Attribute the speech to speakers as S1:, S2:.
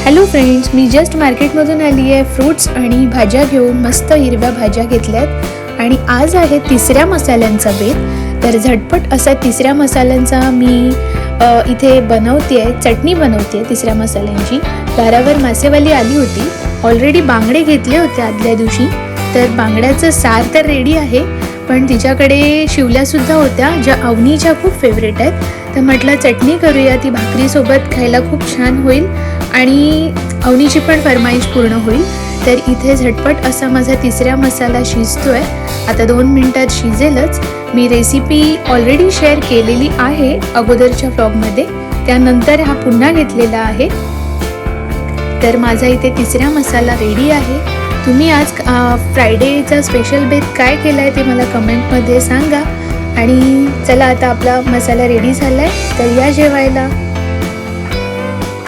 S1: Hello friends, मी just मार्केटमधून आली आहे. फ्रूट्स आणि भाज्या घेऊन मस्त हिरव्या भाज्या घेतल्यात आणि आज आहे तिसऱ्या मसाल्यांचा बेत. तर झटपट असा तिसऱ्या मसाल्यांचा मी इथे बनवते आहे, चटणी बनवते आहे तिसऱ्या मसाल्यांची. दारावर मासेवाली आली होती, ऑलरेडी बांगडे घेतले होते आदल्या दिवशी. तर बांगड्याचं सार तर रेडी आहे, पण तिच्याकडे शिवल्यासुद्धा होत्या ज्या अवनीच्या खूप फेवरेट आहेत. तर म्हटलं चटणी करूया, ती भाकरीसोबत खायला खूप छान होईल आणि अवनीची पण फरमाईश पूर्ण होईल. तर इथे झटपट असा माझा तिसरा मसाला शिजतोय. आता 2 मिनिटात शिजेलच. मी रेसिपी ऑलरेडी शेअर केलेली आहे अगोदरच्या व्लॉगमध्ये, त्यानंतर हा पुन्हा घेतलेला आहे. तर माझा इथे तिसरा मसाला रेडी आहे. तुम्ही आज फ्रायडेचा स्पेशल बेत काय केला आहे ते मला कमेंटमध्ये सांगा. आणि चला, आता आपला मसाला रेडी झाला आहे, तर या जेवायला.